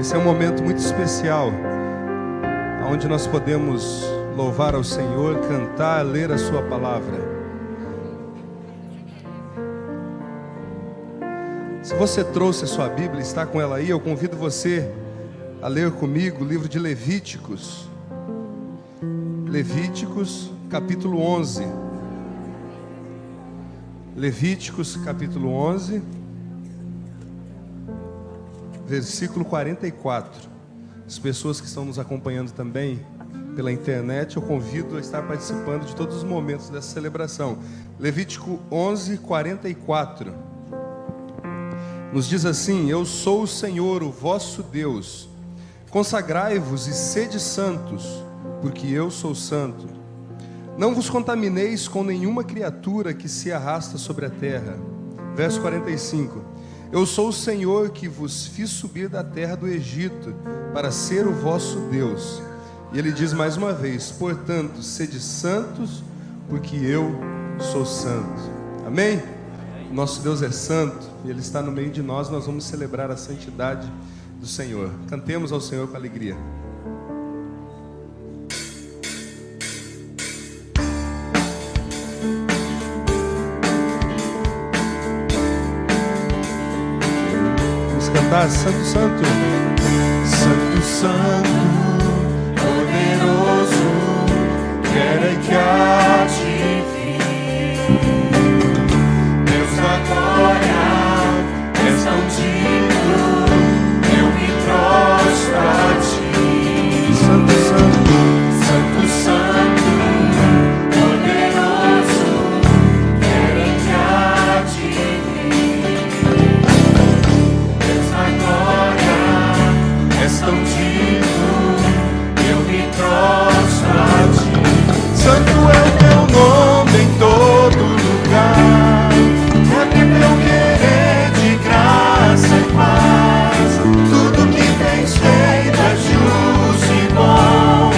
Esse é um momento muito especial, onde nós podemos louvar ao Senhor, cantar, ler a sua palavra. Se você trouxe a sua Bíblia, está com ela aí, eu convido você a ler comigo o livro de Levíticos. Levíticos, capítulo 11. Levíticos, capítulo 11, versículo 44. As pessoas que estão nos acompanhando também pela internet, eu convido a estar participando de todos os momentos dessa celebração. Levítico 11, 44. Nos diz assim: Eu sou o Senhor, o vosso Deus. Consagrai-vos e sede santos, porque eu sou santo. Não vos contamineis com nenhuma criatura que se arrasta sobre a terra. Verso 45. Eu sou o Senhor que vos fiz subir da terra do Egito, para ser o vosso Deus. E ele diz mais uma vez: portanto, sede santos, porque eu sou santo. Amém? Nosso Deus é santo, e Ele está no meio de nós. Nós vamos celebrar a santidade do Senhor. Cantemos ao Senhor com alegria. Santo, santo, santo, santo, poderoso, quero que há de vir. Deus da glória, és tão digno, eu me prostro a ti. Santo, santo, santo, santo, poderoso, quero que há de vir. Deus da glória, és tão digno, eu me prostro a ti. Santo é o teu nome em todo lugar, é teu querer de graça e paz. Tudo que tens feito é justo e bom.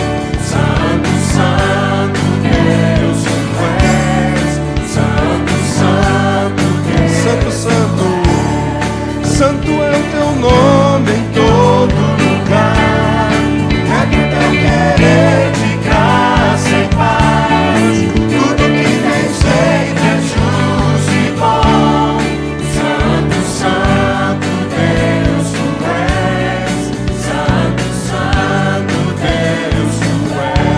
Santo, santo Deus, tu és. Santo, santo Deus, santo, santo. santo é o teu nome em todo lugar, é teu querer de graça e paz. Tudo que tens feito é justo e bom. Santo, santo Deus, tu és. Santo, santo Deus, tu és.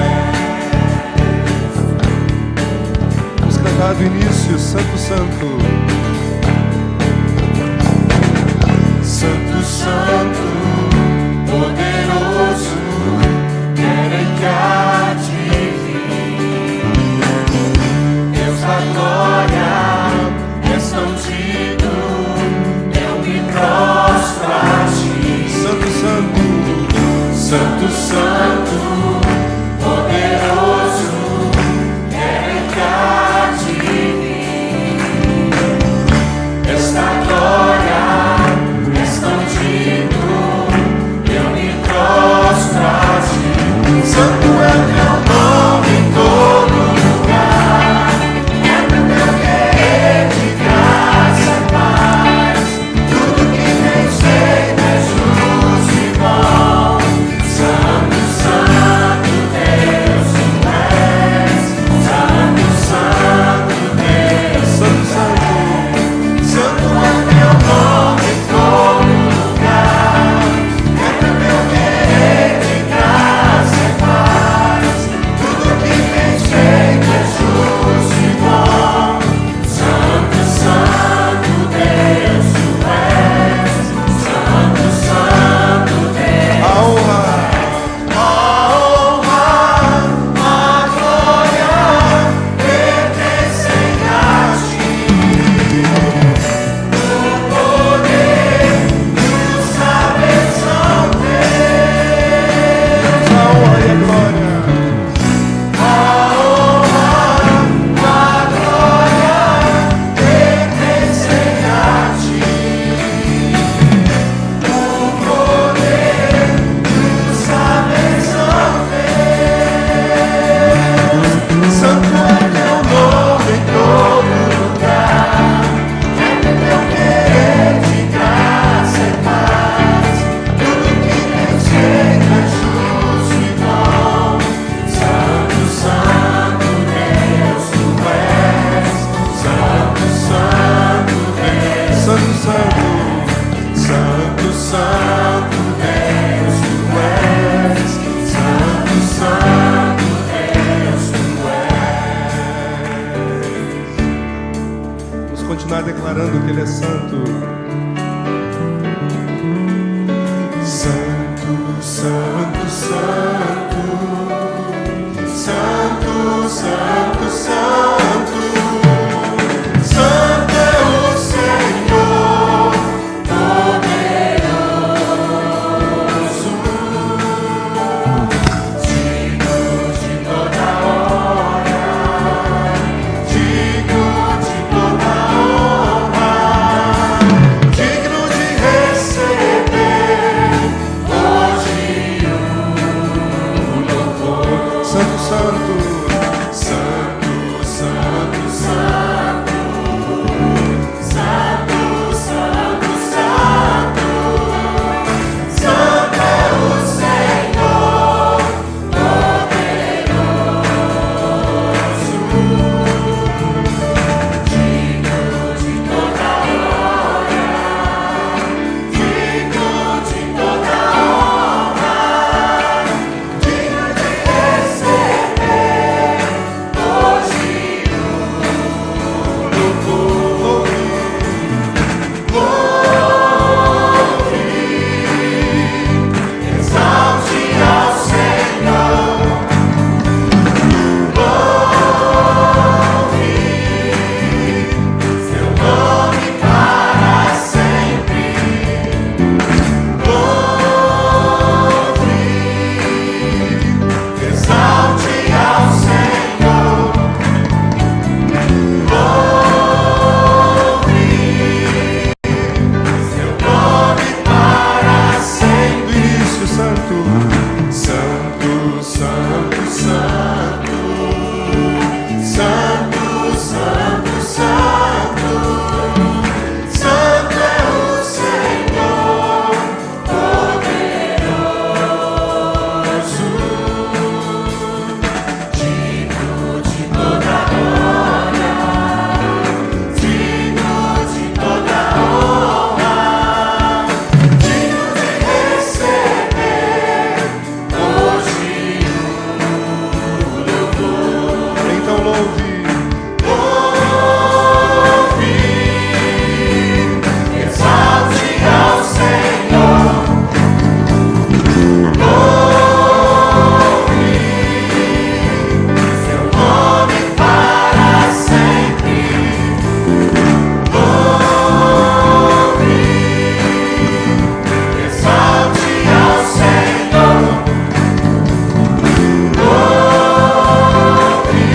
Vamos cantar do início. Santo, santo. Santo, santo, poderoso, quero que há de vir. Deus da glória, és tão digno, eu me prostro a ti. Santo, santo. Santo, santo, poderoso, quero que há de vir. Esta glória, tão digno, eu me prostro a ti. Santo é teu nome em todo lugar, é teu querer de graça e declarando que Ele é santo. Santo, santo, santo, santo, santo, santo, santo é o Senhor poderoso, digno de toda honra, digno de toda honra, digno de receber hoje o louvor. Santo, santo. Santo, santo, santo, santo, santo, santo, santo é o Senhor poderoso, digno de toda honra, digno de toda honra, digno de receber hoje o louvor. Louve, exalte ao Senhor. Louve seu nome para sempre. Louve, exalte ao Senhor. Louve seu nome para sempre. Do início, santo. Santo, santo, santo, santo, santo, santo, santo é o Senhor poderoso, digno de toda glória, digno de toda honra, digno de receber hoje o louvor. Então louve. Louve, exalte ao Senhor. Louve seu nome para sempre. Louve, exalte ao Senhor. Louve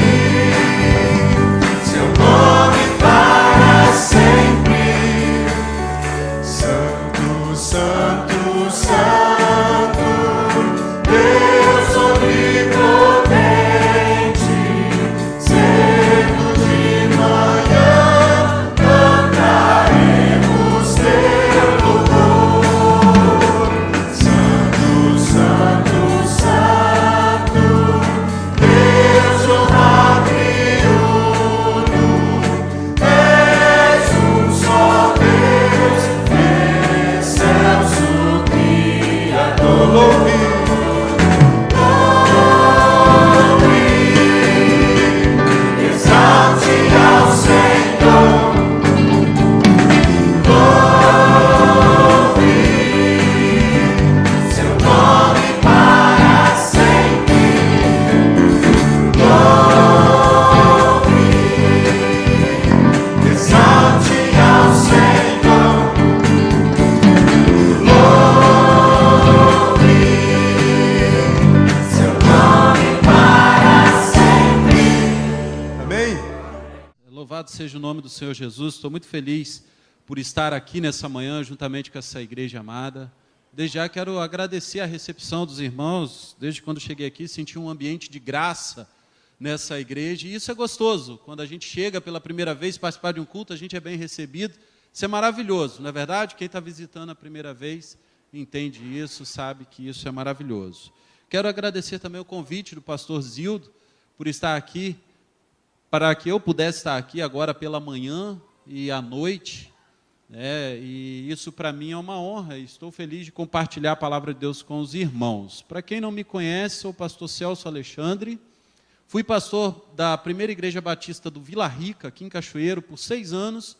seu nome para sempre. Santo, santo, santo, Deus onipotente, cedo de manhã cantaremos teu louvor. Santo, santo, santo, Deus honrado e uno, és um só Deus, excelso Criador. Louve. Louve, exalte ao Senhor. Louve seu nome para sempre. Louve, exalte ao Senhor. Louve seu nome para sempre. Amém? Louvado seja o nome do Senhor Jesus. Estou muito feliz por estar aqui nessa manhã, juntamente com essa igreja amada. Desde já quero agradecer a recepção dos irmãos. Desde quando cheguei aqui, senti um ambiente de graça nessa igreja. E isso é gostoso. Quando a gente chega pela primeira vez participar de um culto, a gente é bem recebido. Isso é maravilhoso, não é verdade? Quem está visitando a primeira vez entende isso, sabe que isso é maravilhoso. Quero agradecer também o convite do pastor Zildo por estar aqui, para que eu pudesse estar aqui agora pela manhã e à noite, e isso para mim é uma honra. Estou feliz de compartilhar a palavra de Deus com os irmãos. Para quem não me conhece, sou o pastor Celso Alexandre, fui pastor da primeira igreja batista do Vila Rica, aqui em Cachoeiro, por 6 anos,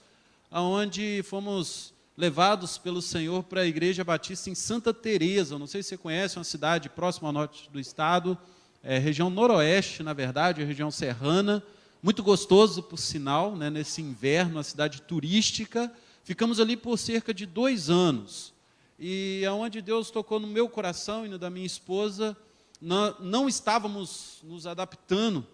onde fomos levados pelo Senhor para a Igreja Batista em Santa Teresa. Não sei se você conhece, uma cidade próxima ao norte do estado, região noroeste, na verdade, região serrana, muito gostoso, por sinal, né, nesse inverno, uma cidade turística. Ficamos ali por cerca de 2 anos, e aonde Deus tocou no meu coração e no da minha esposa, não estávamos nos adaptando,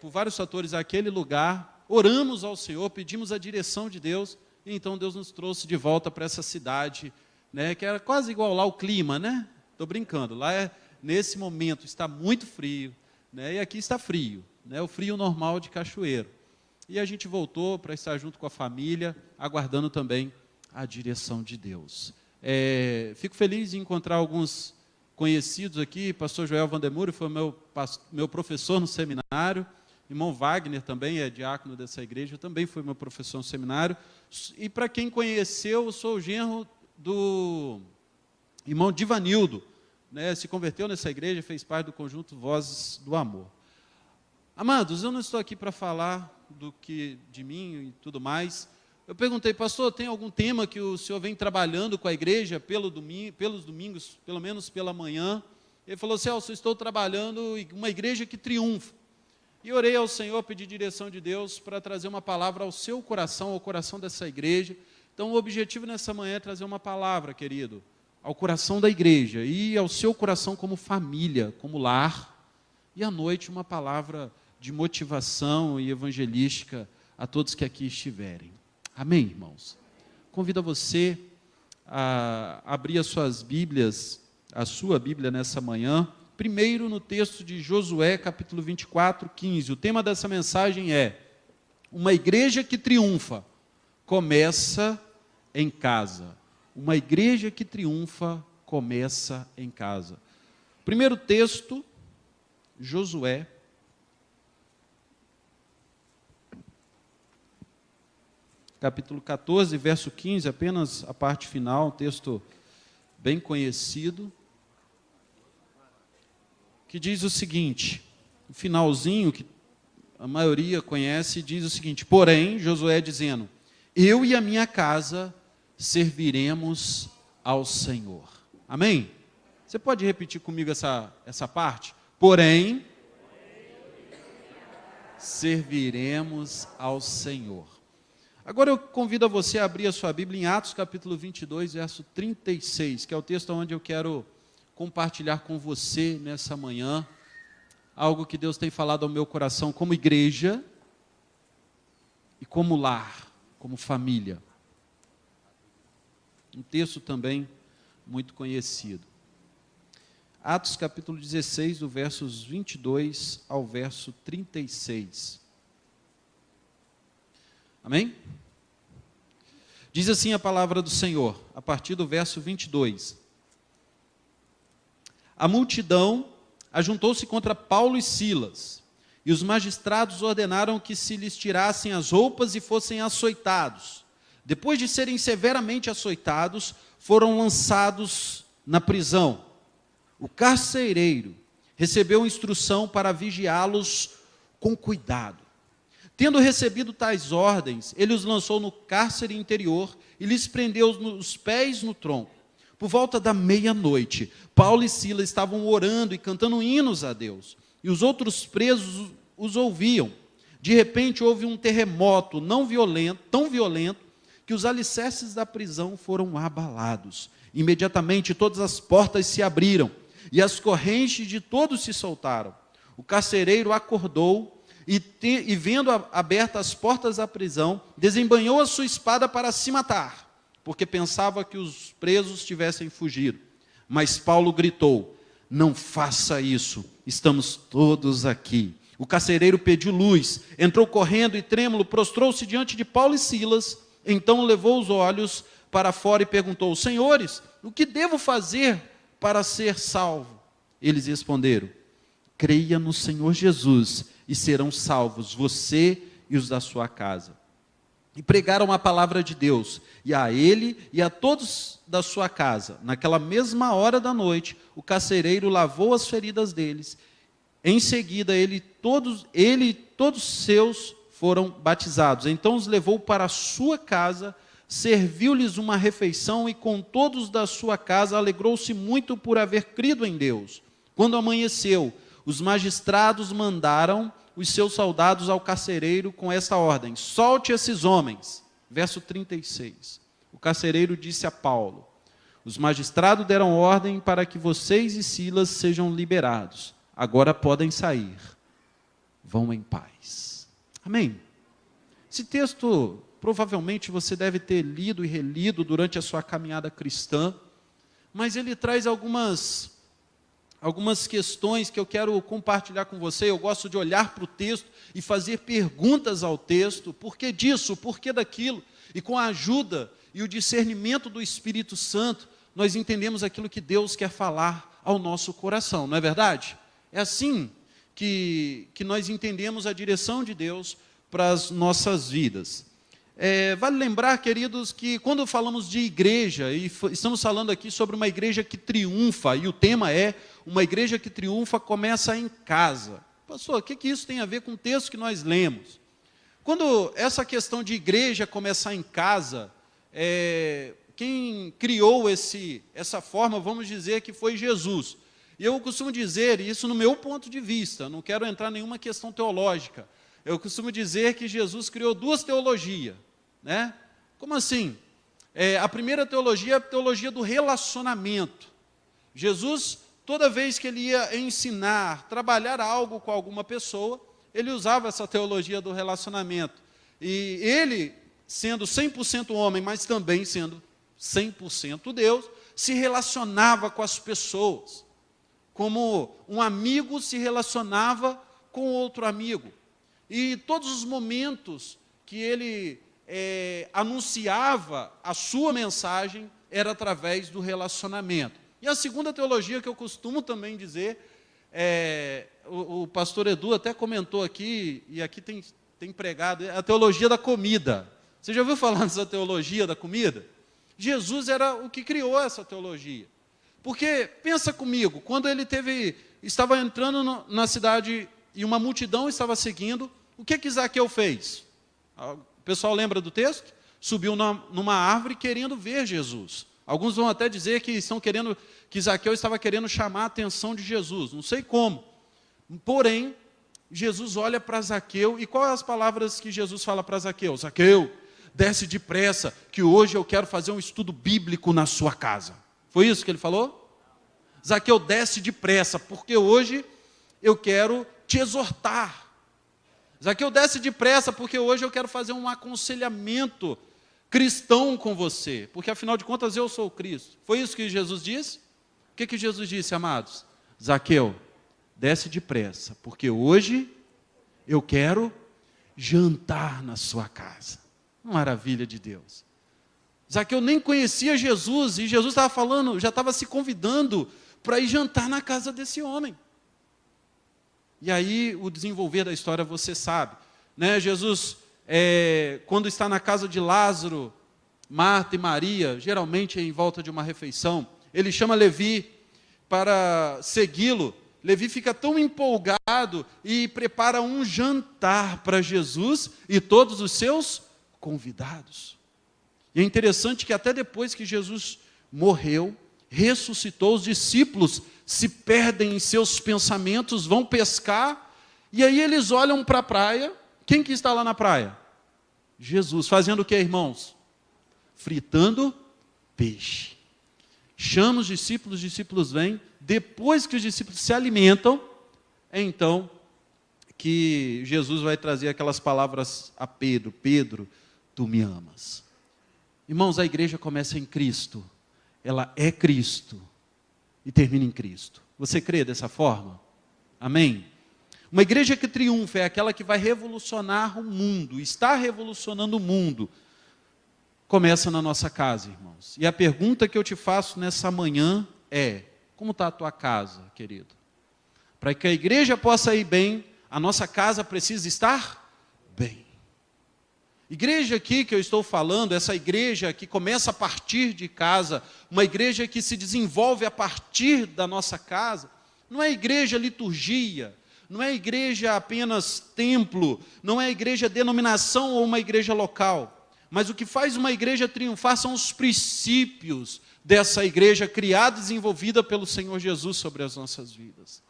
por vários fatores, àquele lugar. Oramos ao Senhor, pedimos a direção de Deus, e então Deus nos trouxe de volta para essa cidade, né, que era quase igual lá o clima, né? Estou brincando, lá nesse momento está muito frio, né, e aqui está frio, né, o frio normal de Cachoeiro. E a gente voltou para estar junto com a família, aguardando também a direção de Deus. Fico feliz em encontrar alguns conhecidos aqui. Pastor Joel Vandemuro foi meu professor no seminário. Irmão Wagner também é diácono dessa igreja, também foi meu professor no seminário. E para quem conheceu, eu sou o genro do irmão Divanildo, né, se converteu nessa igreja, fez parte do conjunto Vozes do Amor. Amados, eu não estou aqui para falar de mim e tudo mais. Eu perguntei, pastor, tem algum tema que o senhor vem trabalhando com a igreja pelos domingos, pelo menos pela manhã? Ele falou, Celso, eu estou trabalhando em uma igreja que triunfa. E orei ao Senhor, pedi direção de Deus para trazer uma palavra ao seu coração, ao coração dessa igreja. Então, o objetivo nessa manhã é trazer uma palavra, querido, ao coração da igreja e ao seu coração como família, como lar. E à noite, uma palavra de motivação e evangelística a todos que aqui estiverem. Amém, irmãos? Convido você a abrir as suas Bíblias, a sua Bíblia nessa manhã, primeiro no texto de Josué, capítulo 24, 15. O tema dessa mensagem é: uma igreja que triunfa começa em casa. Uma igreja que triunfa começa em casa. Primeiro texto, Josué, capítulo 14, verso 15, apenas a parte final, um texto bem conhecido, que diz o seguinte, o finalzinho, que a maioria conhece, diz o seguinte: porém, Josué dizendo, eu e a minha casa serviremos ao Senhor. Amém? Você pode repetir comigo essa parte? Porém, serviremos ao Senhor. Agora eu convido a você a abrir a sua Bíblia em Atos capítulo 22, verso 36, que é o texto onde eu quero compartilhar com você nessa manhã, algo que Deus tem falado ao meu coração como igreja e como lar, como família. Um texto também muito conhecido. Atos capítulo 16, do versos 22 ao verso 36. Amém? Diz assim a palavra do Senhor, a partir do verso 22. A multidão ajuntou-se contra Paulo e Silas, e os magistrados ordenaram que se lhes tirassem as roupas e fossem açoitados. Depois de serem severamente açoitados, foram lançados na prisão. O carcereiro recebeu instrução para vigiá-los com cuidado. Tendo recebido tais ordens, ele os lançou no cárcere interior e lhes prendeu os pés no tronco. Por volta da meia-noite, Paulo e Silas estavam orando e cantando hinos a Deus, e os outros presos os ouviam. De repente houve um terremoto tão violento, que os alicerces da prisão foram abalados. Imediatamente todas as portas se abriram, e as correntes de todos se soltaram. O carcereiro acordou, e vendo abertas as portas da prisão, desembainhou a sua espada para se matar, porque pensava que os presos tivessem fugido. Mas Paulo gritou: não faça isso, estamos todos aqui. O carcereiro pediu luz, entrou correndo e trêmulo, prostrou-se diante de Paulo e Silas, então levou os olhos para fora e perguntou: senhores, o que devo fazer para ser salvo? Eles responderam: creia no Senhor Jesus e serão salvos, você e os da sua casa. E pregaram a palavra de Deus, e a ele e a todos da sua casa. Naquela mesma hora da noite, o carcereiro lavou as feridas deles. Em seguida, ele e todos seus foram batizados. Então os levou para a sua casa, serviu-lhes uma refeição e com todos da sua casa alegrou-se muito por haver crido em Deus. Quando amanheceu, os magistrados mandaram os seus soldados ao carcereiro com esta ordem: solte esses homens. Verso 36. O carcereiro disse a Paulo: os magistrados deram ordem para que vocês e Silas sejam liberados. Agora podem sair. Vão em paz. Amém? Esse texto, provavelmente você deve ter lido e relido durante a sua caminhada cristã, mas ele traz algumas questões que eu quero compartilhar com você. Eu gosto de olhar para o texto e fazer perguntas ao texto. Por que disso? Por que daquilo? E com a ajuda e o discernimento do Espírito Santo, nós entendemos aquilo que Deus quer falar ao nosso coração, não é verdade? É assim que nós entendemos a direção de Deus para as nossas vidas. Vale lembrar, queridos, que quando falamos de igreja, e estamos falando aqui sobre uma igreja que triunfa, e o tema é: uma igreja que triunfa começa em casa. Pastor, o que isso tem a ver com o texto que nós lemos? Quando essa questão de igreja começar em casa, quem criou essa forma, vamos dizer que foi Jesus. E eu costumo dizer, isso no meu ponto de vista, não quero entrar em nenhuma questão teológica, eu costumo dizer que Jesus criou duas teologias, né? Como assim? A primeira teologia é a teologia do relacionamento. Jesus, toda vez que ele ia ensinar, trabalhar algo com alguma pessoa, ele usava essa teologia do relacionamento. E ele, sendo 100% homem, mas também sendo 100% Deus, se relacionava com as pessoas, como um amigo se relacionava com outro amigo. E todos os momentos que ele anunciava a sua mensagem era através do relacionamento. E a segunda teologia que eu costumo também dizer, o pastor Edu até comentou aqui, e aqui tem pregado, é a teologia da comida. Você já ouviu falar nessa teologia da comida? Jesus era o que criou essa teologia. Porque, pensa comigo, quando ele estava entrando na cidade e uma multidão estava seguindo, o que Zaqueu fez? O pessoal lembra do texto? Subiu numa árvore querendo ver Jesus. Alguns vão até dizer que Zaqueu estava querendo chamar a atenção de Jesus, não sei como. Porém, Jesus olha para Zaqueu, e quais as palavras que Jesus fala para Zaqueu? Zaqueu, desce depressa, que hoje eu quero fazer um estudo bíblico na sua casa. Foi isso que ele falou? Zaqueu, desce depressa, porque hoje eu quero te exortar. Zaqueu, desce depressa, porque hoje eu quero fazer um aconselhamento cristão com você, porque afinal de contas eu sou o Cristo. Foi isso que Jesus disse? O que Jesus disse, amados? Zaqueu, desce depressa, porque hoje eu quero jantar na sua casa. Maravilha de Deus. Zaqueu nem conhecia Jesus, e Jesus estava falando, já estava se convidando para ir jantar na casa desse homem. E aí, o desenvolver da história você sabe, né? Jesus, quando está na casa de Lázaro, Marta e Maria, geralmente em volta de uma refeição, ele chama Levi para segui-lo. Levi fica tão empolgado e prepara um jantar para Jesus e todos os seus convidados. E é interessante que até depois que Jesus morreu, ressuscitou, os discípulos se perdem em seus pensamentos, vão pescar, e aí eles olham para a praia. Quem que está lá na praia? Jesus. Fazendo o que, irmãos? Fritando peixe. Chama os discípulos vêm. Depois que os discípulos se alimentam, é então que Jesus vai trazer aquelas palavras a Pedro: Pedro, tu me amas. Irmãos, a igreja começa em Cristo, ela é Cristo e termina em Cristo. Você crê dessa forma? Amém? Uma igreja que triunfa é aquela que vai revolucionar o mundo, está revolucionando o mundo. Começa na nossa casa, irmãos. E a pergunta que eu te faço nessa manhã é: como está a tua casa, querido? Para que a igreja possa ir bem, a nossa casa precisa estar bem. Igreja aqui que eu estou falando, essa igreja que começa a partir de casa, uma igreja que se desenvolve a partir da nossa casa, não é igreja liturgia, não é igreja apenas templo, não é igreja denominação ou uma igreja local, mas o que faz uma igreja triunfar são os princípios dessa igreja criada e desenvolvida pelo Senhor Jesus sobre as nossas vidas.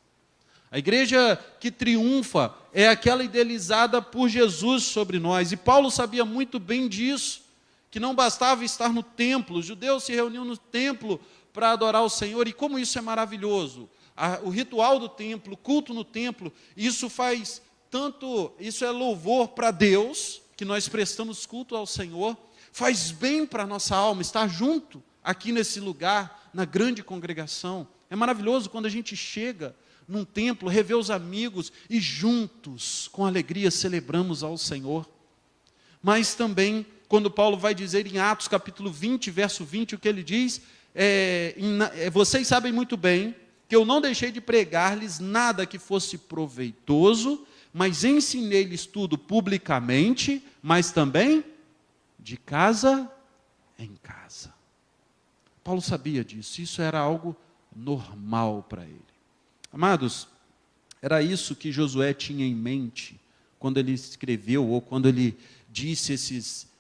A igreja que triunfa é aquela idealizada por Jesus sobre nós, e Paulo sabia muito bem disso, que não bastava estar no templo, os judeus se reuniam no templo para adorar o Senhor, e como isso é maravilhoso, o ritual do templo, o culto no templo, isso é louvor para Deus, que nós prestamos culto ao Senhor, faz bem para a nossa alma, estar junto aqui nesse lugar, na grande congregação, é maravilhoso quando a gente chega num templo, revê os amigos, e juntos, com alegria, celebramos ao Senhor. Mas também, quando Paulo vai dizer em Atos capítulo 20, verso 20, o que ele diz, vocês sabem muito bem, que eu não deixei de pregar-lhes nada que fosse proveitoso, mas ensinei-lhes tudo publicamente, mas também de casa em casa. Paulo sabia disso, isso era algo normal para ele. Amados, era isso que Josué tinha em mente, quando ele escreveu, ou quando ele disse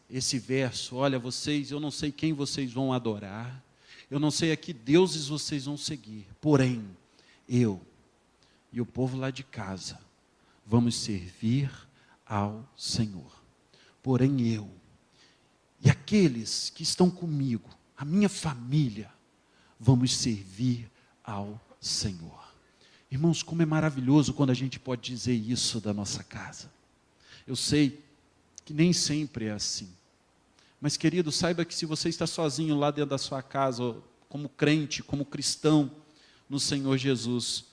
esse verso, olha, eu não sei quem vocês vão adorar, eu não sei a que deuses vocês vão seguir, porém, eu e o povo lá de casa vamos servir ao Senhor. Porém, eu e aqueles que estão comigo, a minha família, vamos servir ao Senhor. Irmãos, como é maravilhoso quando a gente pode dizer isso da nossa casa. Eu sei que nem sempre é assim. Mas, querido, saiba que se você está sozinho lá dentro da sua casa, como crente, como cristão no Senhor Jesus,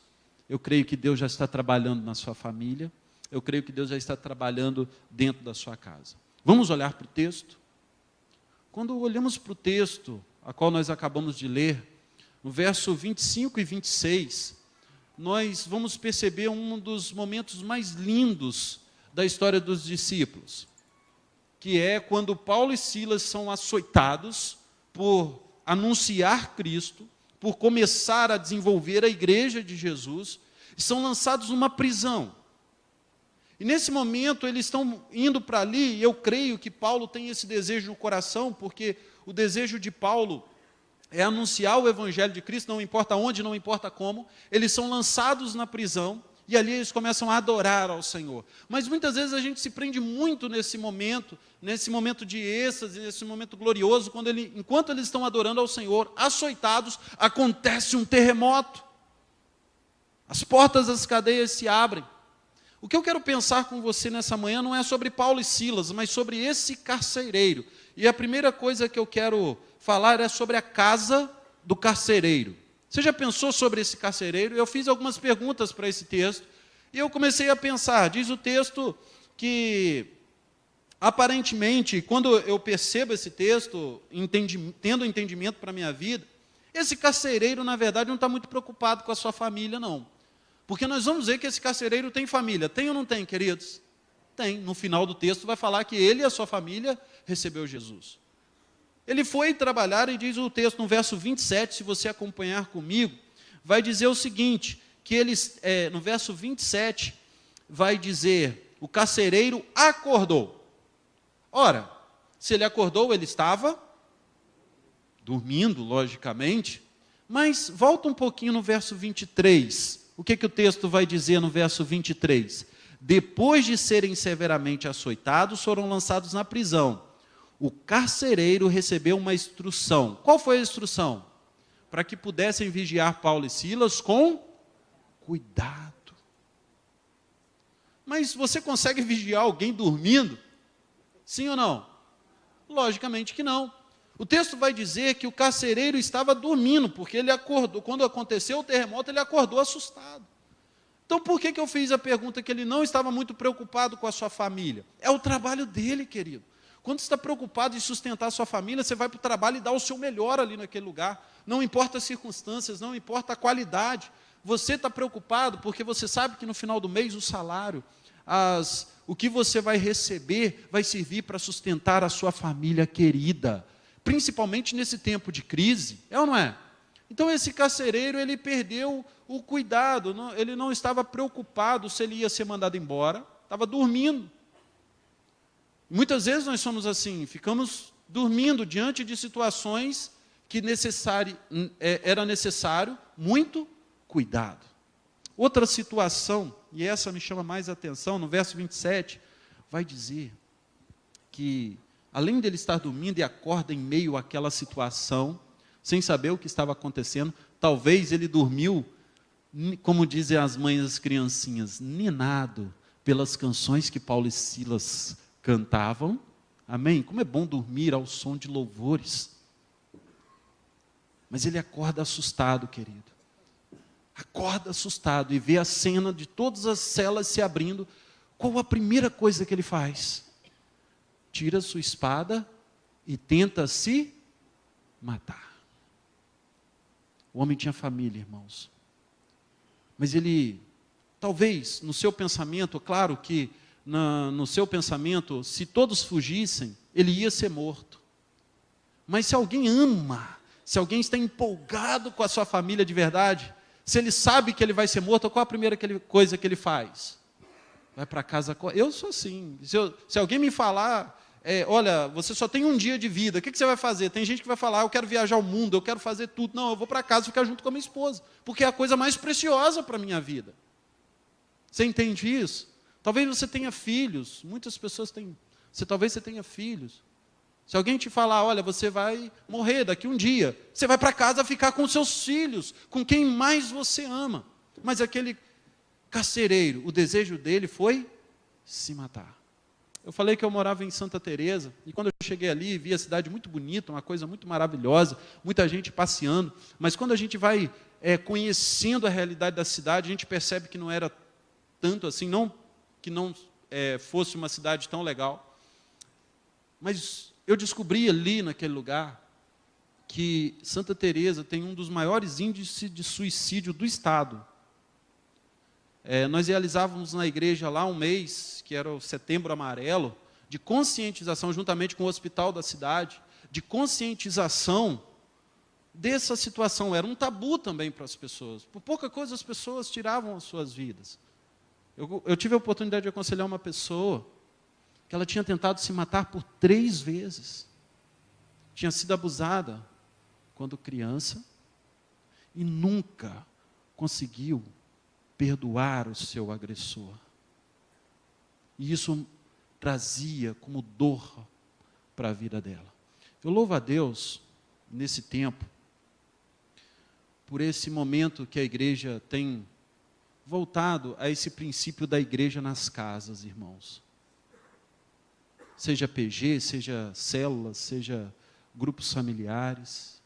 eu creio que Deus já está trabalhando na sua família, eu creio que Deus já está trabalhando dentro da sua casa. Vamos olhar para o texto? Quando olhamos para o texto, a qual nós acabamos de ler, no verso 25 e 26, nós vamos perceber um dos momentos mais lindos da história dos discípulos, que é quando Paulo e Silas são açoitados por anunciar Cristo, por começar a desenvolver a igreja de Jesus, e são lançados numa prisão. E nesse momento eles estão indo para ali, e eu creio que Paulo tem esse desejo no coração, porque o desejo de Paulo é anunciar o Evangelho de Cristo, não importa onde, não importa como. Eles são lançados na prisão, e ali eles começam a adorar ao Senhor. Mas muitas vezes a gente se prende muito nesse momento de êxtase, nesse momento glorioso, enquanto eles estão adorando ao Senhor, açoitados, acontece um terremoto. As portas das cadeias se abrem. O que eu quero pensar com você nessa manhã não é sobre Paulo e Silas, mas sobre esse carcereiro. E a primeira coisa que eu quero falar é sobre a casa do carcereiro. Você já pensou sobre esse carcereiro? Eu fiz algumas perguntas para esse texto, e eu comecei a pensar. Diz o texto que, aparentemente, quando eu percebo esse texto, tendo entendimento para a minha vida, esse carcereiro, na verdade, não está muito preocupado com a sua família, não. Porque nós vamos ver que esse carcereiro tem família. Tem ou não tem, queridos? Tem. No final do texto vai falar que ele e a sua família recebeu Jesus. Ele foi trabalhar, e diz o texto no verso 27, se você acompanhar comigo, vai dizer o seguinte, que no verso 27, vai dizer, o carcereiro acordou. Ora, se ele acordou, ele estava dormindo, logicamente, mas volta um pouquinho no verso 23, o que o texto vai dizer no verso 23? Depois de serem severamente açoitados, foram lançados na prisão. O carcereiro recebeu uma instrução. Qual foi a instrução? Para que pudessem vigiar Paulo e Silas com cuidado. Mas você consegue vigiar alguém dormindo? Sim ou não? Logicamente que não. O texto vai dizer que o carcereiro estava dormindo, porque ele acordou, quando aconteceu o terremoto, ele acordou assustado. Então, por que eu fiz a pergunta que ele não estava muito preocupado com a sua família? É o trabalho dele, querido. Quando você está preocupado em sustentar a sua família, você vai para o trabalho e dá o seu melhor ali naquele lugar. Não importa as circunstâncias, não importa a qualidade. Você está preocupado porque você sabe que no final do mês o salário, o que você vai receber, vai servir para sustentar a sua família querida. Principalmente nesse tempo de crise, é ou não é? Então esse carcereiro, ele perdeu o cuidado, ele não estava preocupado se ele ia ser mandado embora, estava dormindo. Muitas vezes nós somos assim, ficamos dormindo diante de situações que era necessário muito cuidado. Outra situação, e essa me chama mais atenção, no verso 27, vai dizer que, além dele estar dormindo e acorda em meio àquela situação, sem saber o que estava acontecendo, talvez ele dormiu, como dizem as mães das criancinhas, ninado pelas canções que Paulo e Silas cantavam. Amém? Como é bom dormir ao som de louvores. Mas ele acorda assustado, querido. Acorda assustado e vê a cena de todas as celas se abrindo. Qual a primeira coisa que ele faz? Tira sua espada e tenta se matar. O homem tinha família, irmãos. Mas ele, talvez, no seu pensamento, claro que no seu pensamento, se todos fugissem, ele ia ser morto. Mas se alguém ama, se alguém está empolgado com a sua família de verdade, se ele sabe que ele vai ser morto, qual a primeira coisa que ele faz? Vai para casa. Eu sou assim. Se alguém me falar, olha, você só tem um dia de vida, o que você vai fazer? Tem gente que vai falar, eu quero viajar o mundo, eu quero fazer tudo. Não, eu vou para casa ficar junto com a minha esposa, porque é a coisa mais preciosa para a minha vida. Você entende isso? Talvez você tenha filhos, muitas pessoas têm. Talvez você tenha filhos. Se alguém te falar, olha, você vai morrer daqui um dia, você vai para casa ficar com seus filhos, com quem mais você ama. Mas aquele carcereiro, o desejo dele foi se matar. Eu falei que eu morava em Santa Teresa, e quando eu cheguei ali, vi a cidade muito bonita, uma coisa muito maravilhosa, muita gente passeando, mas quando a gente vai conhecendo a realidade da cidade, a gente percebe que não era tanto assim, não que não fosse uma cidade tão legal, mas eu descobri ali naquele lugar que Santa Teresa tem um dos maiores índices de suicídio do estado. Nós realizávamos na igreja lá um mês, que era o Setembro Amarelo, de conscientização, juntamente com o hospital da cidade, de conscientização dessa situação. Era um tabu também para as pessoas. Por pouca coisa as pessoas tiravam as suas vidas. Eu tive a oportunidade de aconselhar uma pessoa que ela tinha tentado se matar por 3 vezes. Tinha sido abusada quando criança e nunca conseguiu perdoar o seu agressor. E isso trazia como dor para a vida dela. Eu louvo a Deus, nesse tempo, por esse momento que a igreja tem voltado a esse princípio da igreja nas casas, irmãos. Seja PG, seja células, seja grupos familiares.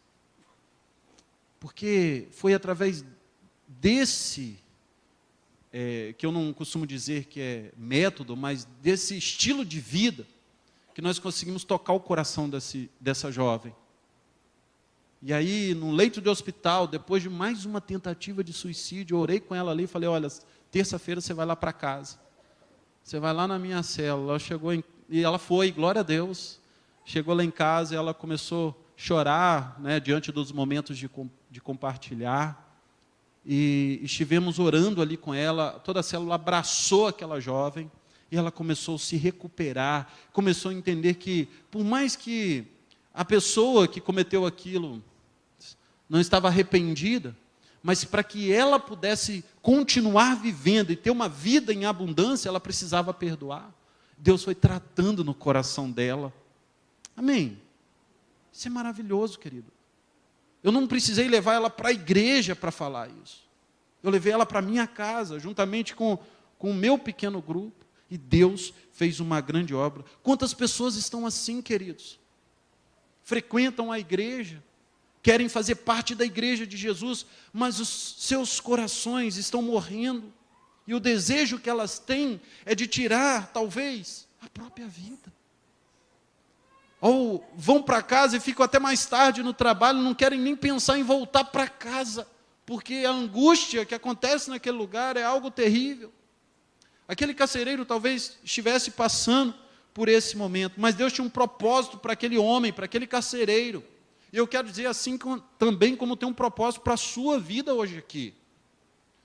Porque foi através desse, que eu não costumo dizer que é método, mas desse estilo de vida, que nós conseguimos tocar o coração dessa jovem. E aí, no leito de hospital, depois de mais uma tentativa de suicídio, eu orei com ela ali e falei, olha, terça-feira você vai lá para casa. Você vai lá na minha célula. Ela chegou e ela foi, glória a Deus. Chegou lá em casa e ela começou a chorar, né, diante dos momentos de compartilhar. E estivemos orando ali com ela, toda a célula abraçou aquela jovem, e ela começou a se recuperar, começou a entender que, por mais que a pessoa que cometeu aquilo não estava arrependida, mas para que ela pudesse continuar vivendo e ter uma vida em abundância, ela precisava perdoar. Deus foi tratando no coração dela. Amém? Isso é maravilhoso, querido. Eu não precisei levar ela para a igreja para falar isso. Eu levei ela para a minha casa, juntamente com o meu pequeno grupo, e Deus fez uma grande obra. Quantas pessoas estão assim, queridos? Frequentam a igreja, querem fazer parte da igreja de Jesus, mas os seus corações estão morrendo, e o desejo que elas têm é de tirar, talvez, a própria vida. Ou vão para casa e ficam até mais tarde no trabalho, não querem nem pensar em voltar para casa, porque a angústia que acontece naquele lugar é algo terrível. Aquele carcereiro talvez estivesse passando por esse momento, mas Deus tinha um propósito para aquele homem, para aquele carcereiro. E eu quero dizer assim também como tem um propósito para a sua vida hoje aqui.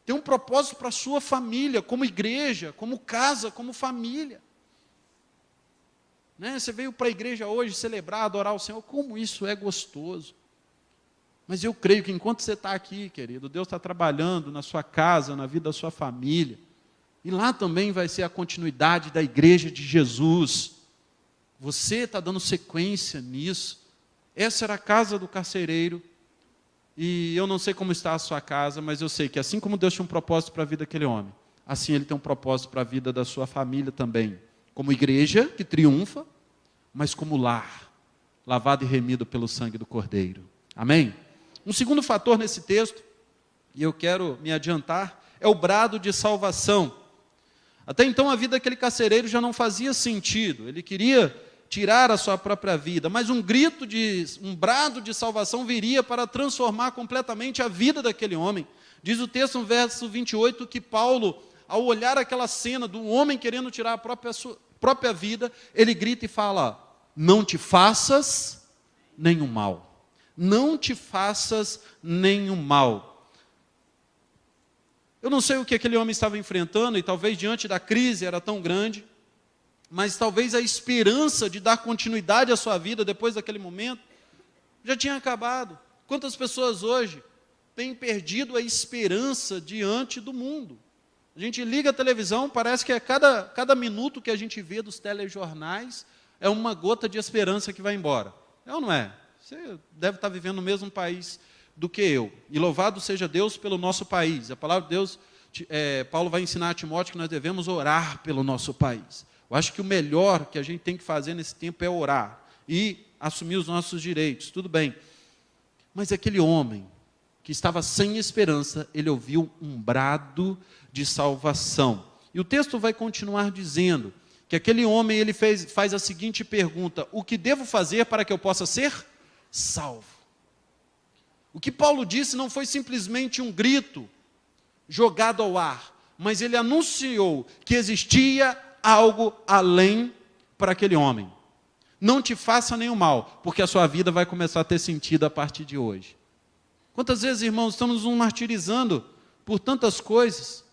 Tem um propósito para a sua família, como igreja, como casa, como família. Né? Você veio para a igreja hoje celebrar, adorar o Senhor, como isso é gostoso. Mas eu creio que enquanto você está aqui, querido, Deus está trabalhando na sua casa, na vida da sua família. E lá também vai ser a continuidade da igreja de Jesus. Você está dando sequência nisso. Essa era a casa do carcereiro. E eu não sei como está a sua casa, mas eu sei que assim como Deus tinha um propósito para a vida daquele homem, assim Ele tem um propósito para a vida da sua família também. Como igreja que triunfa, mas como lar, lavado e remido pelo sangue do Cordeiro. Amém? Um segundo fator nesse texto, e eu quero me adiantar, é o brado de salvação. Até então a vida daquele carcereiro já não fazia sentido, ele queria tirar a sua própria vida, mas um brado de salvação viria para transformar completamente a vida daquele homem. Diz o texto no verso 28 que Paulo, ao olhar aquela cena do homem querendo tirar a sua própria vida, ele grita e fala: não te faças nenhum mal. Não te faças nenhum mal. Eu não sei o que aquele homem estava enfrentando, e talvez diante da crise era tão grande, mas talvez a esperança de dar continuidade à sua vida depois daquele momento já tinha acabado. Quantas pessoas hoje têm perdido a esperança diante do mundo? A gente liga a televisão, parece que cada minuto que a gente vê dos telejornais é uma gota de esperança que vai embora. É ou não é? Você deve estar vivendo no mesmo país do que eu. E louvado seja Deus pelo nosso país. A palavra de Deus, Paulo vai ensinar a Timóteo que nós devemos orar pelo nosso país. Eu acho que o melhor que a gente tem que fazer nesse tempo é orar e assumir os nossos direitos. Tudo bem. Mas aquele homem que estava sem esperança, ele ouviu um brado de salvação. E o texto vai continuar dizendo que aquele homem ele faz a seguinte pergunta: o que devo fazer para que eu possa ser salvo? O que Paulo disse não foi simplesmente um grito jogado ao ar, mas ele anunciou que existia algo além para aquele homem. Não te faça nenhum mal, porque a sua vida vai começar a ter sentido a partir de hoje. Quantas vezes, irmãos, estamos nos martirizando por tantas coisas?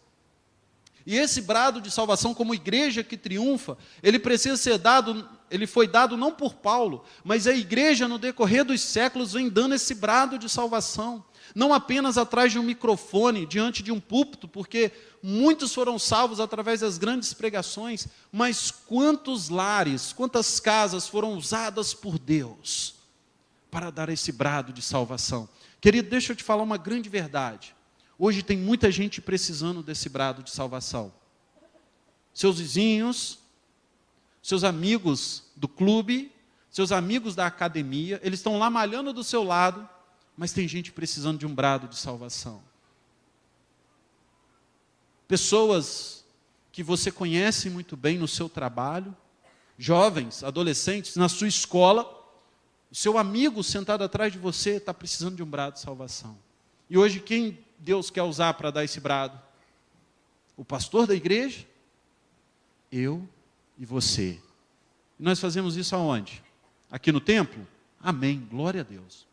E esse brado de salvação, como igreja que triunfa, ele precisa ser dado, ele foi dado não por Paulo, mas a igreja no decorrer dos séculos vem dando esse brado de salvação. Não apenas atrás de um microfone, diante de um púlpito, porque muitos foram salvos através das grandes pregações, mas quantos lares, quantas casas foram usadas por Deus para dar esse brado de salvação. Querido, deixa eu te falar uma grande verdade. Hoje tem muita gente precisando desse brado de salvação. Seus vizinhos, seus amigos do clube, seus amigos da academia, eles estão lá malhando do seu lado, mas tem gente precisando de um brado de salvação. Pessoas que você conhece muito bem no seu trabalho, jovens, adolescentes, na sua escola, o seu amigo sentado atrás de você está precisando de um brado de salvação. E hoje quem Deus quer usar para dar esse brado? O pastor da igreja? Eu e você. E nós fazemos isso aonde? Aqui no templo? Amém, glória a Deus.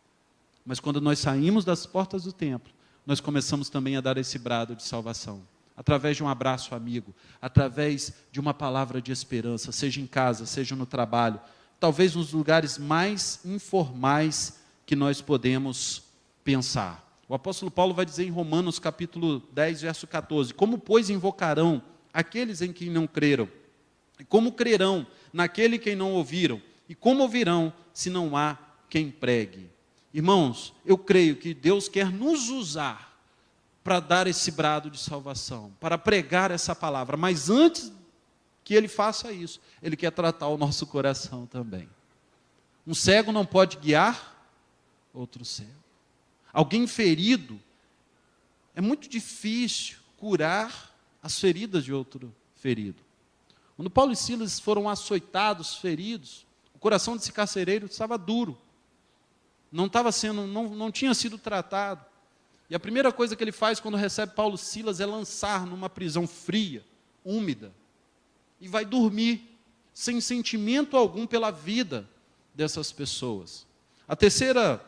Mas quando nós saímos das portas do templo, nós começamos também a dar esse brado de salvação. Através de um abraço amigo, através de uma palavra de esperança, seja em casa, seja no trabalho, talvez nos lugares mais informais que nós podemos pensar. O apóstolo Paulo vai dizer em Romanos capítulo 10, verso 14, como pois invocarão aqueles em quem não creram? E como crerão naquele quem não ouviram? E como ouvirão se não há quem pregue? Irmãos, eu creio que Deus quer nos usar para dar esse brado de salvação, para pregar essa palavra, mas antes que Ele faça isso, Ele quer tratar o nosso coração também. Um cego não pode guiar outro cego. Alguém ferido, é muito difícil curar as feridas de outro ferido. Quando Paulo e Silas foram açoitados, feridos, o coração desse carcereiro estava duro. Não tinha sido tratado. E a primeira coisa que ele faz quando recebe Paulo e Silas é lançar numa prisão fria, úmida, e vai dormir, sem sentimento algum pela vida dessas pessoas. A terceira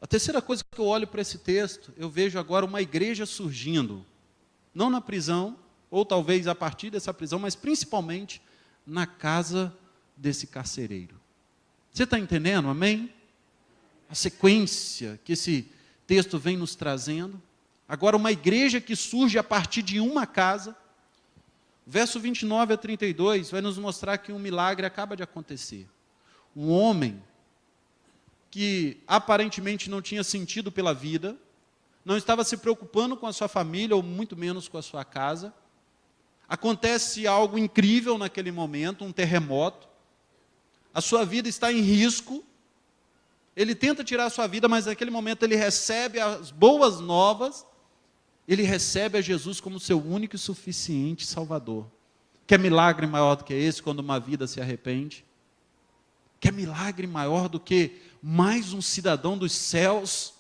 A terceira coisa que eu olho para esse texto, eu vejo agora uma igreja surgindo, não na prisão, ou talvez a partir dessa prisão, mas principalmente na casa desse carcereiro. Você está entendendo, amém? A sequência que esse texto vem nos trazendo. Agora uma igreja que surge a partir de uma casa. Verso 29 a 32 vai nos mostrar que um milagre acaba de acontecer. Um homem que aparentemente não tinha sentido pela vida, não estava se preocupando com a sua família, ou muito menos com a sua casa. Acontece algo incrível naquele momento, um terremoto. A sua vida está em risco. Ele tenta tirar a sua vida, mas naquele momento ele recebe as boas novas. Ele recebe a Jesus como seu único e suficiente Salvador. Quer milagre maior do que esse, quando uma vida se arrepende? Quer milagre maior do que mais um cidadão dos céus?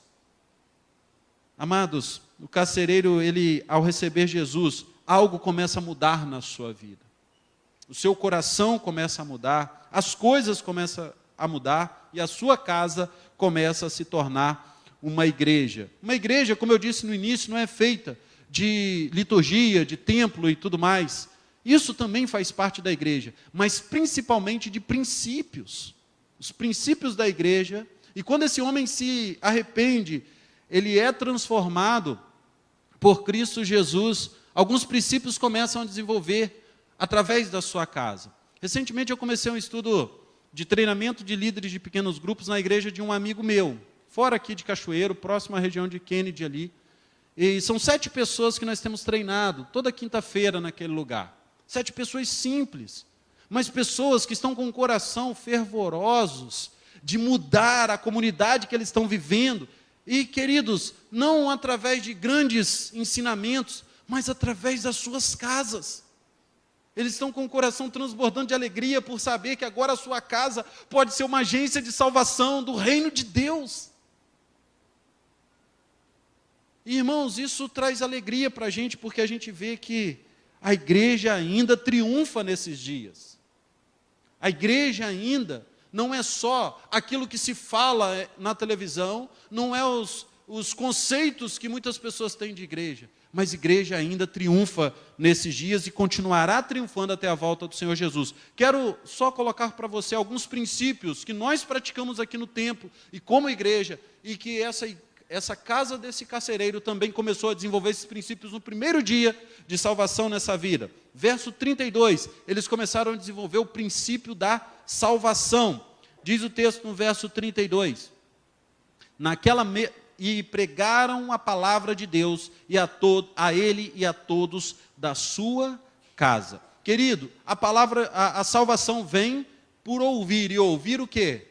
Amados, o carcereiro, ele, ao receber Jesus, algo começa a mudar na sua vida. O seu coração começa a mudar, as coisas começam a mudar, e a sua casa começa a se tornar uma igreja. Uma igreja, como eu disse no início, não é feita de liturgia, de templo e tudo mais. Isso também faz parte da igreja, mas principalmente de princípios. Os princípios da igreja. E quando esse homem se arrepende, ele é transformado por Cristo Jesus. Alguns princípios começam a desenvolver através da sua casa. Recentemente eu comecei um estudo de treinamento de líderes de pequenos grupos na igreja de um amigo meu, fora aqui de Cachoeiro, próximo à região de Kennedy ali. E são 7 pessoas que nós temos treinado, toda quinta-feira naquele lugar. 7 pessoas simples, mas pessoas que estão com o coração fervorosos de mudar a comunidade que eles estão vivendo. E, queridos, não através de grandes ensinamentos, mas através das suas casas. Eles estão com o coração transbordando de alegria por saber que agora a sua casa pode ser uma agência de salvação do reino de Deus. E, irmãos, isso traz alegria para a gente, porque a gente vê que a igreja ainda triunfa nesses dias. A igreja ainda não é só aquilo que se fala na televisão, não é os conceitos que muitas pessoas têm de igreja, mas igreja ainda triunfa nesses dias e continuará triunfando até a volta do Senhor Jesus. Quero só colocar para você alguns princípios que nós praticamos aqui no templo e como igreja, e que essa casa desse carcereiro também começou a desenvolver esses princípios no primeiro dia de salvação nessa vida. Verso 32, eles começaram a desenvolver o princípio da salvação. Diz o texto no verso 32, e pregaram a palavra de Deus a ele e a todos da sua casa. Querido, a salvação vem por ouvir, e ouvir o quê?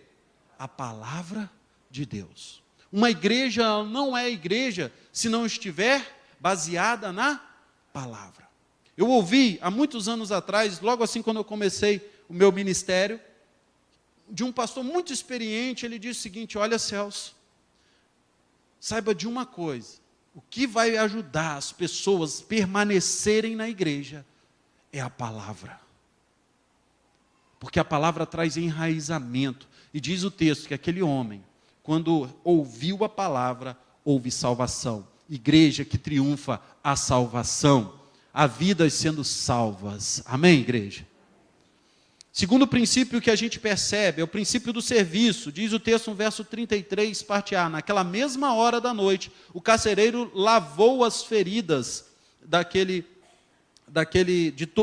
A palavra de Deus. Uma igreja não é igreja se não estiver baseada na palavra. Eu ouvi há muitos anos atrás, logo assim quando eu comecei o meu ministério, de um pastor muito experiente. Ele disse o seguinte: olha, Celso, saiba de uma coisa, o que vai ajudar as pessoas a permanecerem na igreja é a palavra. Porque a palavra traz enraizamento. E diz o texto que aquele homem, quando ouviu a palavra, houve salvação. Igreja que triunfa a salvação. Há vidas sendo salvas. Amém, igreja? Segundo princípio que a gente percebe é o princípio do serviço. Diz o texto no verso 33, parte A. Naquela mesma hora da noite, o carcereiro lavou as feridas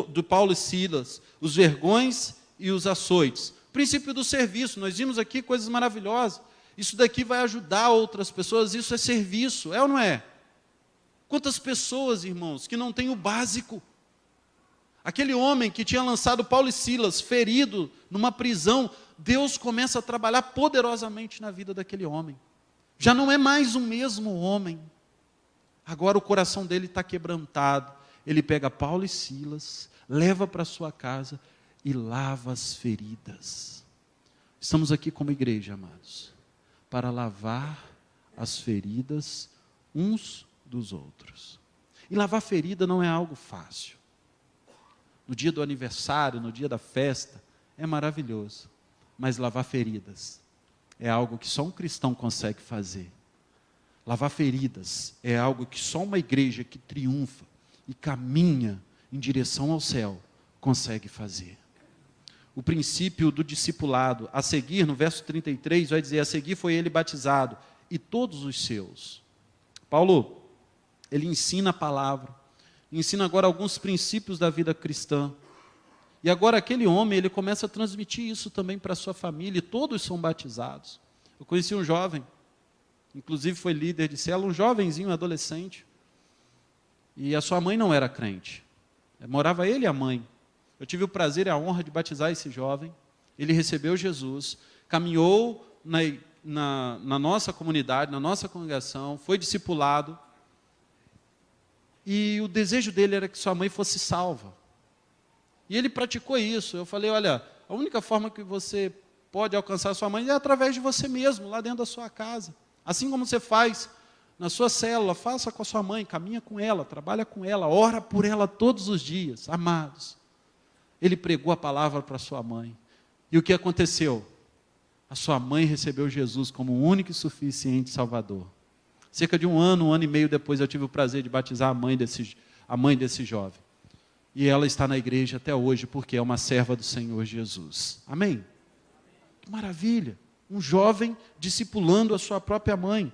do Paulo e Silas, os vergões e os açoites. Princípio do serviço. Nós vimos aqui coisas maravilhosas. Isso daqui vai ajudar outras pessoas. Isso é serviço, é ou não é? Quantas pessoas, irmãos, que não têm o básico? Aquele homem que tinha lançado Paulo e Silas, ferido, numa prisão, Deus começa a trabalhar poderosamente na vida daquele homem. Já não é mais o mesmo homem. Agora o coração dele está quebrantado. Ele pega Paulo e Silas, leva para sua casa e lava as feridas. Estamos aqui como igreja, amados, para lavar as feridas uns dos outros. E lavar ferida não é algo fácil. No dia do aniversário, no dia da festa, é maravilhoso. Mas lavar feridas é algo que só um cristão consegue fazer. Lavar feridas é algo que só uma igreja que triunfa e caminha em direção ao céu consegue fazer. O princípio do discipulado, a seguir, no verso 33, vai dizer, a seguir foi ele batizado, e todos os seus. Paulo, ele ensina a palavra, ensina agora alguns princípios da vida cristã. E agora aquele homem, ele começa a transmitir isso também para a sua família, e todos são batizados. Eu conheci um jovem, inclusive foi líder de célula, um jovenzinho, adolescente, e a sua mãe não era crente. Morava ele e a mãe. Eu tive o prazer e a honra de batizar esse jovem. Ele recebeu Jesus, caminhou na nossa comunidade, na nossa congregação, foi discipulado. E o desejo dele era que sua mãe fosse salva. E ele praticou isso. Eu falei, olha, a única forma que você pode alcançar sua mãe é através de você mesmo, lá dentro da sua casa. Assim como você faz na sua célula, faça com a sua mãe, caminha com ela, trabalha com ela, ora por ela todos os dias, amados. Ele pregou a palavra para sua mãe. E o que aconteceu? A sua mãe recebeu Jesus como o único e suficiente Salvador. Cerca de um ano e meio depois, eu tive o prazer de batizar a mãe desse jovem. E ela está na igreja até hoje, porque é uma serva do Senhor Jesus. Amém? Que maravilha! Um jovem discipulando a sua própria mãe.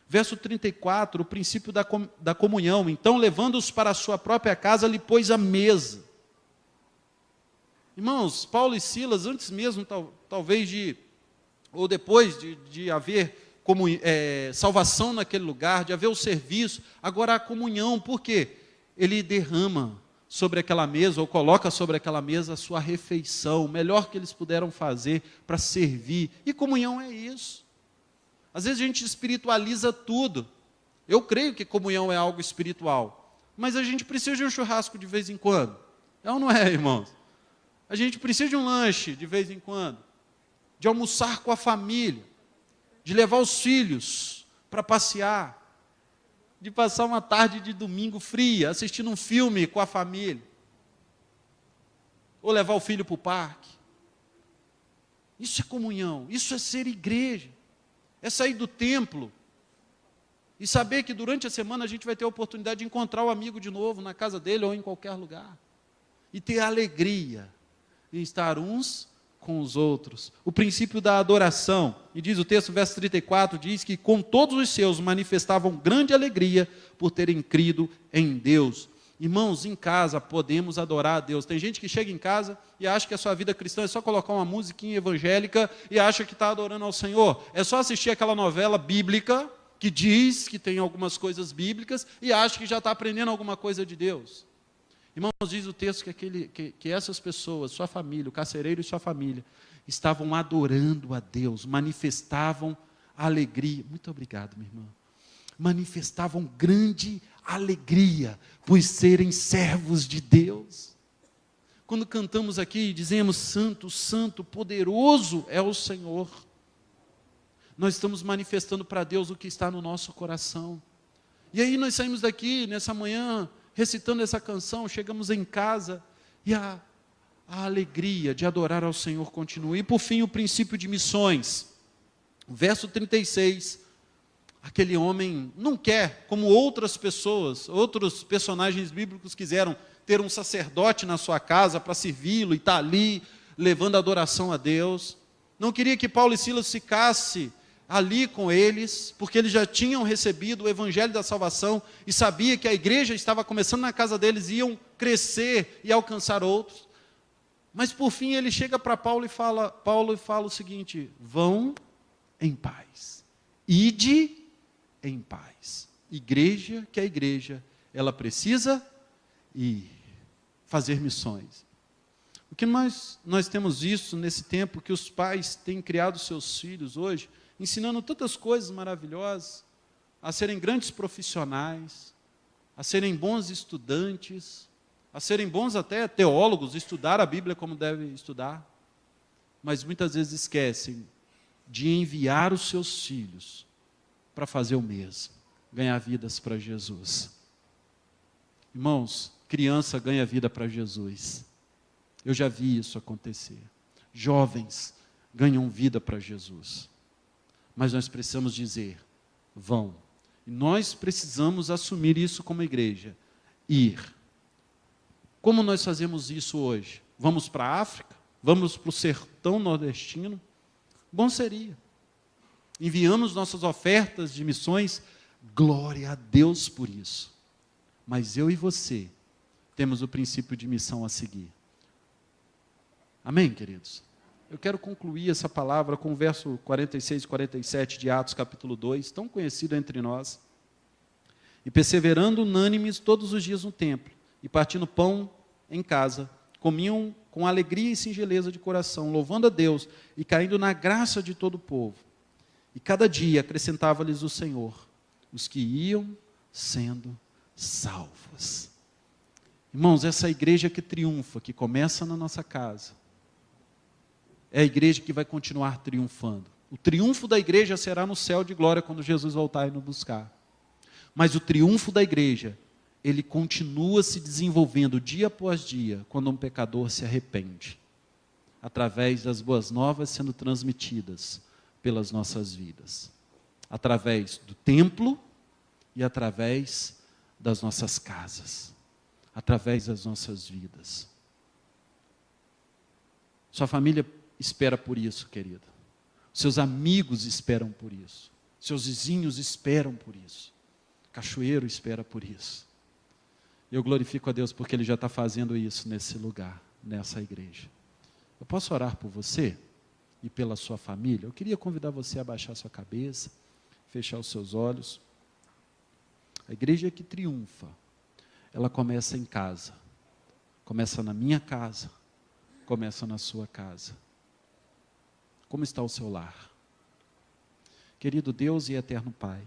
Verso 34, o princípio da comunhão. Então, levando-os para a sua própria casa, lhe pôs a mesa. Irmãos, Paulo e Silas, antes mesmo, talvez ou depois de haver salvação naquele lugar, de haver o serviço, agora a comunhão, por quê? Ele derrama sobre aquela mesa, ou coloca sobre aquela mesa a sua refeição, o melhor que eles puderam fazer para servir. E comunhão é isso. Às vezes a gente espiritualiza tudo. Eu creio que comunhão é algo espiritual, mas a gente precisa de um churrasco de vez em quando. É ou não é, irmãos? A gente precisa de um lanche de vez em quando, de almoçar com a família, de levar os filhos para passear, de passar uma tarde de domingo fria, assistindo um filme com a família, ou levar o filho para o parque. Isso é comunhão, isso é ser igreja, é sair do templo e saber que durante a semana a gente vai ter a oportunidade de encontrar o amigo de novo na casa dele ou em qualquer lugar, e ter alegria em estar uns com os outros. O princípio da adoração, e diz o texto, verso 34, diz que com todos os seus manifestavam grande alegria por terem crido em Deus. Irmãos, em casa podemos adorar a Deus. Tem gente que chega em casa e acha que a sua vida cristã é só colocar uma musiquinha evangélica e acha que está adorando ao Senhor. É só assistir aquela novela bíblica que diz que tem algumas coisas bíblicas e acha que já está aprendendo alguma coisa de Deus. Irmãos, diz o texto que essas pessoas, sua família, o carcereiro e sua família, estavam adorando a Deus, manifestavam alegria. Muito obrigado, minha irmã. Manifestavam grande alegria por serem servos de Deus. Quando cantamos aqui e dizemos, santo, santo, poderoso é o Senhor, nós estamos manifestando para Deus o que está no nosso coração. E aí nós saímos daqui nessa manhã, recitando essa canção, chegamos em casa e a alegria de adorar ao Senhor continua. E por fim, o princípio de missões. Verso 36, aquele homem não quer, como outras pessoas, outros personagens bíblicos quiseram, ter um sacerdote na sua casa para servi-lo e estar ali, levando adoração a Deus. Não queria que Paulo e Silas ficassem ali com eles, porque eles já tinham recebido o evangelho da salvação e sabia que a igreja estava começando na casa deles, iam crescer e alcançar outros. Mas por fim ele chega para Paulo e fala o seguinte: vão em paz, ide em paz. Igreja que é igreja, ela precisa ir, fazer missões. O que nós temos visto nesse tempo, que os pais têm criado seus filhos hoje, ensinando tantas coisas maravilhosas, a serem grandes profissionais, a serem bons estudantes, a serem bons até teólogos, estudar a Bíblia como devem estudar, mas muitas vezes esquecem de enviar os seus filhos para fazer o mesmo, ganhar vidas para Jesus. Irmãos, criança ganha vida para Jesus. Eu já vi isso acontecer. Jovens ganham vida para Jesus. mas nós precisamos dizer, vão. E nós precisamos assumir isso como igreja, ir. Como nós fazemos isso hoje? Vamos para a África? Vamos para o sertão nordestino? Bom seria. Enviamos nossas ofertas de missões, glória a Deus por isso. Mas eu e você temos o princípio de missão a seguir. Amém, queridos? Eu quero concluir essa palavra com o verso 46 e 47 de Atos capítulo 2, tão conhecido entre nós. E perseverando unânimes todos os dias no templo, e partindo pão em casa, comiam com alegria e singeleza de coração, louvando a Deus e caindo na graça de todo o povo. E cada dia acrescentava-lhes o Senhor os que iam sendo salvos. Irmãos, essa igreja que triunfa, que começa na nossa casa, é a igreja que vai continuar triunfando. O triunfo da igreja será no céu de glória quando Jesus voltar e nos buscar. Mas o triunfo da igreja, ele continua se desenvolvendo dia após dia, quando um pecador se arrepende, através das boas novas sendo transmitidas pelas nossas vidas, através do templo e através das nossas casas, através das nossas vidas. Sua família espera por isso, querida. Seus amigos esperam por isso. Seus vizinhos esperam por isso. Cachoeiro espera por isso. Eu glorifico a Deus porque Ele já está fazendo isso nesse lugar, nessa igreja. Eu posso orar por você e pela sua família? Eu queria convidar você a baixar sua cabeça, fechar os seus olhos. A igreja que triunfa, ela começa em casa. Começa na minha casa, começa na sua casa. Como está o seu lar? Querido Deus e eterno Pai,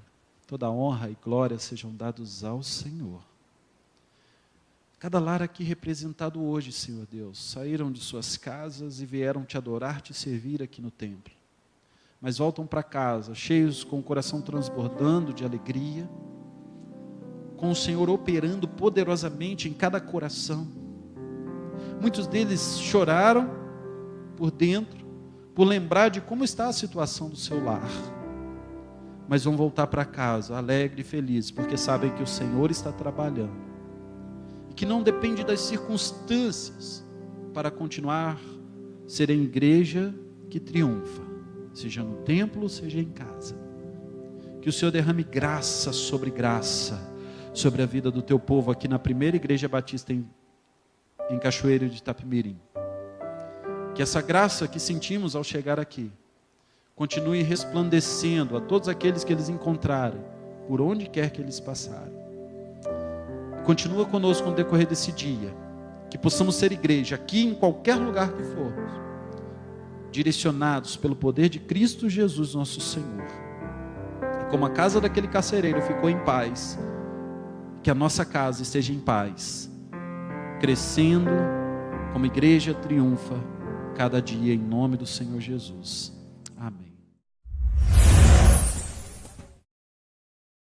toda honra e glória sejam dados ao Senhor. Cada lar aqui representado hoje, Senhor Deus, saíram de suas casas e vieram te adorar, te servir aqui no templo. Mas voltam para casa, cheios com o coração transbordando de alegria, com o Senhor operando poderosamente em cada coração. Muitos deles choraram por dentro, por lembrar de como está a situação do seu lar. Mas vão voltar para casa, alegres e felizes, porque sabem que o Senhor está trabalhando. E que não depende das circunstâncias para continuar serem igreja que triunfa, seja no templo, seja em casa. Que o Senhor derrame graça sobre a vida do teu povo aqui na primeira igreja batista em Cachoeiro de Itapemirim. Que essa graça que sentimos ao chegar aqui continue resplandecendo a todos aqueles que eles encontrarem, por onde quer que eles passarem. Continua conosco no decorrer desse dia, que possamos ser igreja aqui em qualquer lugar que formos, direcionados pelo poder de Cristo Jesus nosso Senhor. E como a casa daquele carcereiro ficou em paz, que a nossa casa esteja em paz, crescendo como igreja triunfa cada dia em nome do Senhor Jesus. Amém.